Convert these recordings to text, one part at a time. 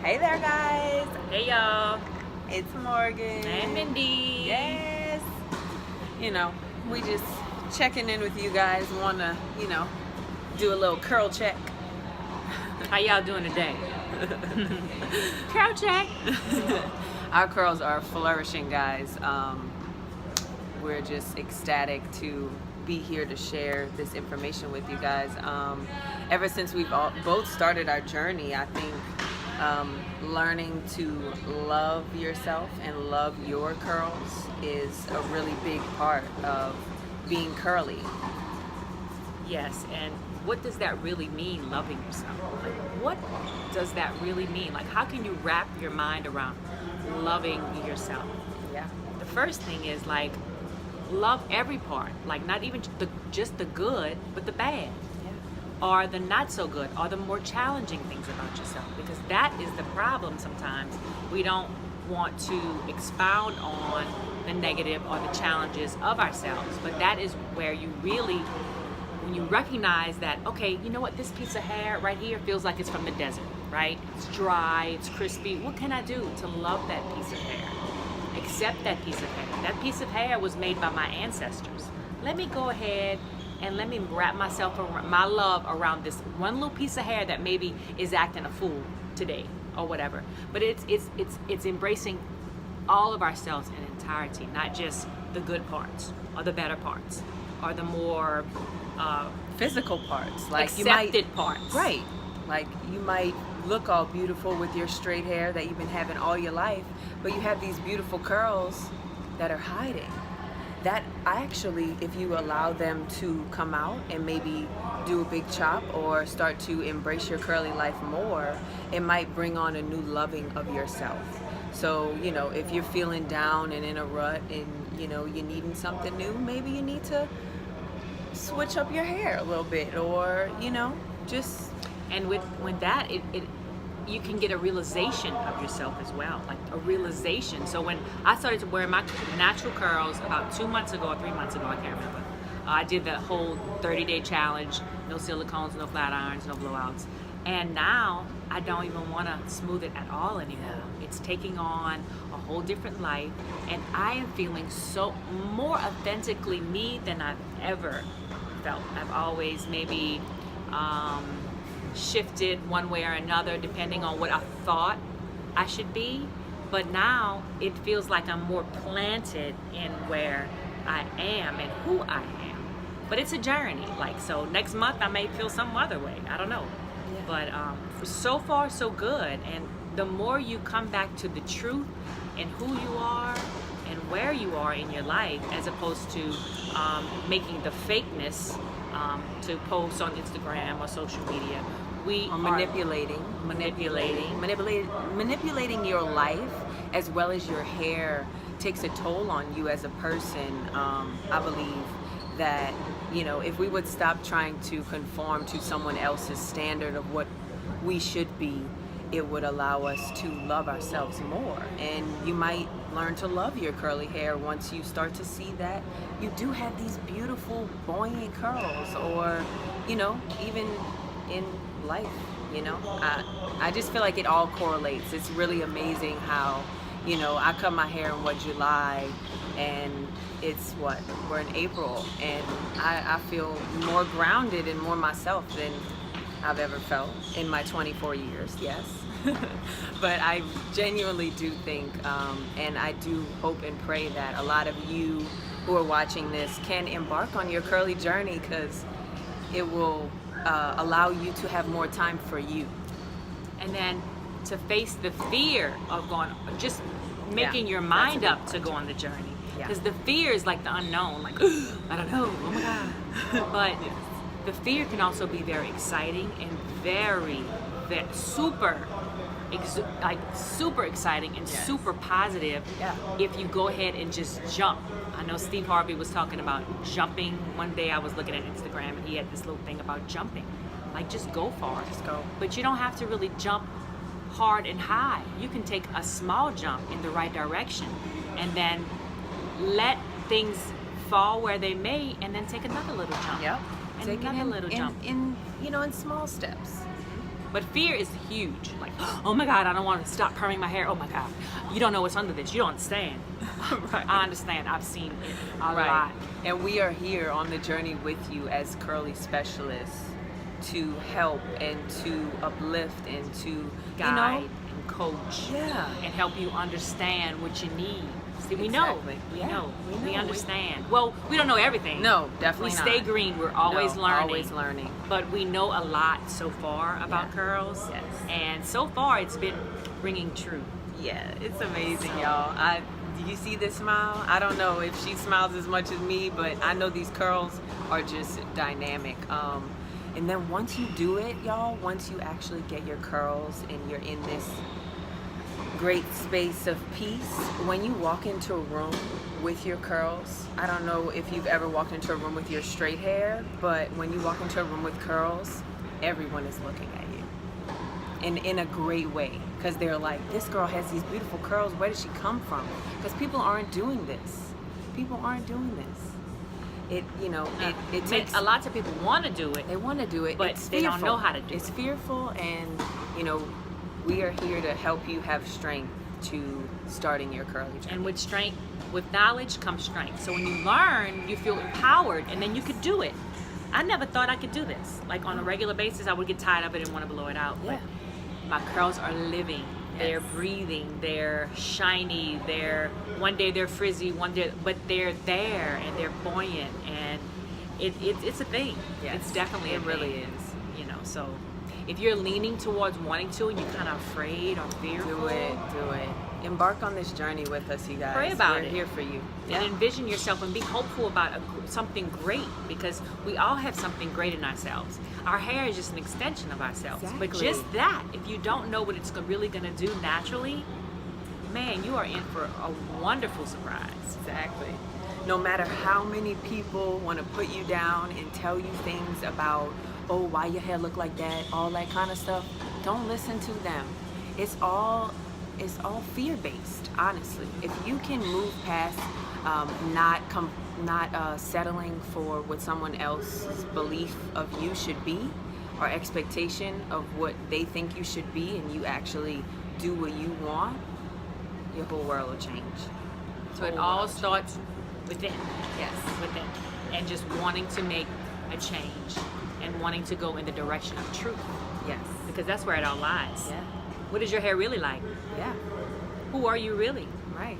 Hey there, guys. Hey y'all, It's Morgan. and Mindy. Yes. We just checking in with you guys. Want to, do a little curl check. How y'all doing today? Curl check. Our curls are flourishing, guys. We're just ecstatic to be here to share this information with you guys. Ever since we've both started our journey, I think learning to love yourself and love your curls is a really big part of being curly. Yes, and what does that really mean, loving yourself? Like, what does that really mean? Like, how can you wrap your mind around loving yourself? Yeah. The first thing is like, love every part. Like, not even just the good, but the bad. Or the not so good, or the more challenging things about yourself, because that is the problem sometimes. We don't want to expound on the negative or the challenges of ourselves, but that is where you really, when you recognize that, okay, you know what, this piece of hair right here feels like it's from the desert, right? It's dry, it's crispy. What can I do to love that piece of hair? Accept that piece of hair. That piece of hair was made by my ancestors. Let me go ahead and let me wrap my love around this one little piece of hair that maybe is acting a fool today or whatever. But it's embracing all of ourselves in entirety, not just the good parts or the better parts or the more Physical parts, like accepted parts. Right. Like you might look all beautiful with your straight hair that you've been having all your life, but you have these beautiful curls that are hiding. That actually, if you allow them to come out and maybe do a big chop or start to embrace your curly life more, it might bring on a new loving of yourself. So, if you're feeling down and in a rut and, you're needing something new, maybe you need to switch up your hair a little bit or, just... And with that, you can get a realization of yourself as well, like a realization. So when I started to wear my natural curls about 2 months ago or 3 months ago, I can't remember, I did the whole 30-day challenge, no silicones, no flat irons, no blowouts. And now I don't even want to smooth it at all anymore. It's taking on a whole different life, and I am feeling so more authentically me than I've ever felt. I've always maybe shifted one way or another depending on what I thought I should be, but now it feels like I'm more planted in where I am and who I am. But it's a journey, so next month I may feel some other way, I don't know. Yeah. But so far so good, and the more you come back to the truth and who you are and where you are in your life, as opposed to making the fakeness to post on Instagram or social media. We Or are manipulating your life as well as your hair takes a toll on you as a person. I believe that, if we would stop trying to conform to someone else's standard of what we should be, it would allow us to love ourselves more. And you might learn to love your curly hair once you start to see that you do have these beautiful buoyant curls, or, even in life, I just feel like it all correlates. It's really amazing how, I cut my hair in July, and it's we're in April, and I feel more grounded and more myself than I've ever felt in my 24 years, yes. But I genuinely do think, and I do hope and pray that a lot of you who are watching this can embark on your curly journey, because it will allow you to have more time for you. And then to face the fear of just making your mind up to go on the journey. Because the fear is like the unknown, like, I don't know, oh my God. But the fear can also be very exciting and very super exciting and super positive if you go ahead and just jump. I know Steve Harvey was talking about jumping. One day I was looking at Instagram and he had this little thing about jumping. Like, just go for it. Just go. But you don't have to really jump hard and high. You can take a small jump in the right direction and then let things fall where they may, and then take another little jump. Yep. And Take another it little jump. in small steps. But fear is huge. Like, oh my God, I don't want to stop perming my hair. Oh my God, you don't know what's under this. You don't understand. Right. I understand. I've seen it a lot. And we are here on the journey with you as curly specialists to help and to uplift and to Guide and coach. Yeah. And help you understand what you need. See, we Exactly. know. We Yeah, know. we We know. understand. Well, we don't know everything. No, definitely We not. stay green. We're always No, learning. Always learning. But we know a lot so far about Yeah. curls. Yes. And so far, it's been ringing true. Yeah, it's amazing, y'all. Do you see this smile? I don't know if she smiles as much as me, but I know these curls are just dynamic. And then once you do it, y'all, once you actually get your curls and you're in this great space of peace, when you walk into a room with your curls, I don't know if you've ever walked into a room with your straight hair, but when you walk into a room with curls, everyone is looking at you. And in a great way, because they're like, this girl has these beautiful curls, where did she come from? Because people aren't doing this. People aren't doing this. It takes a lot of people want to do it. They want to do it, But it's they don't fearful. know how to do It's it. fearful, and we are here to help you have strength to starting your curly journey. And with strength, with knowledge comes strength. So when you learn, you feel empowered, and then you could do it. I never thought I could do this. Like on a regular basis, I would get tired of it and want to blow it out. Yeah. But my curls are living. They're Yes. breathing. They're shiny. One day they're frizzy. One day, but they're there and they're buoyant, and it's a thing. Yes. It's definitely It a really thing. is. So if you're leaning towards wanting to and you're kind of afraid or fearful, Do it. Embark on this journey with us, you guys. Pray about We're it. here for you. and envision yourself and be hopeful about something great, because we all have something great in ourselves. Our hair is just an extension of ourselves. But Exactly. just that, if you don't know what it's really going to do naturally, man, you are in for a wonderful surprise. Exactly. No matter how many people want to put you down and tell you things about, oh, why your hair look like that, all that kind of stuff, don't listen to them. It's all fear-based, honestly. If you can move past not settling for what someone else's belief of you should be, or expectation of what they think you should be, and you actually do what you want, your whole world will change. So it Whole all world. starts within. Yes. Within. And just wanting to make a change and wanting to go in the direction of truth, Yes. because that's where it all lies. Yeah. What is your hair really like? Yeah. Who are you really? Right.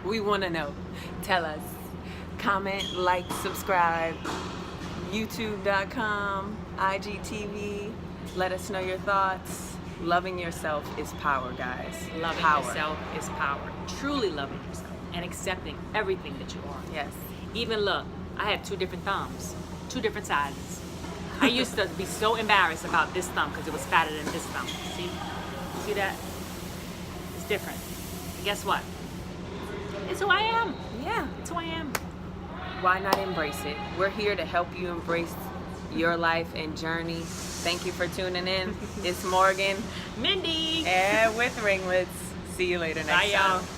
We want to know. Tell us. Comment, like, subscribe. YouTube.com, IGTV. Let us know your thoughts. Loving yourself is power, guys. Loving Power. yourself is power. Truly loving yourself and accepting everything that you are. Yes. Even look, I have 2 different thumbs, 2 different sizes. I used to be so embarrassed about this thumb because it was fatter than this thumb. See that? It's different. And guess what? It's who I am. Yeah. It's who I am. Why not embrace it? We're here to help you embrace your life and journey. Thank you for tuning in. It's Morgan Mindy. and with Ringlets. See you later next Bye, y'all. time.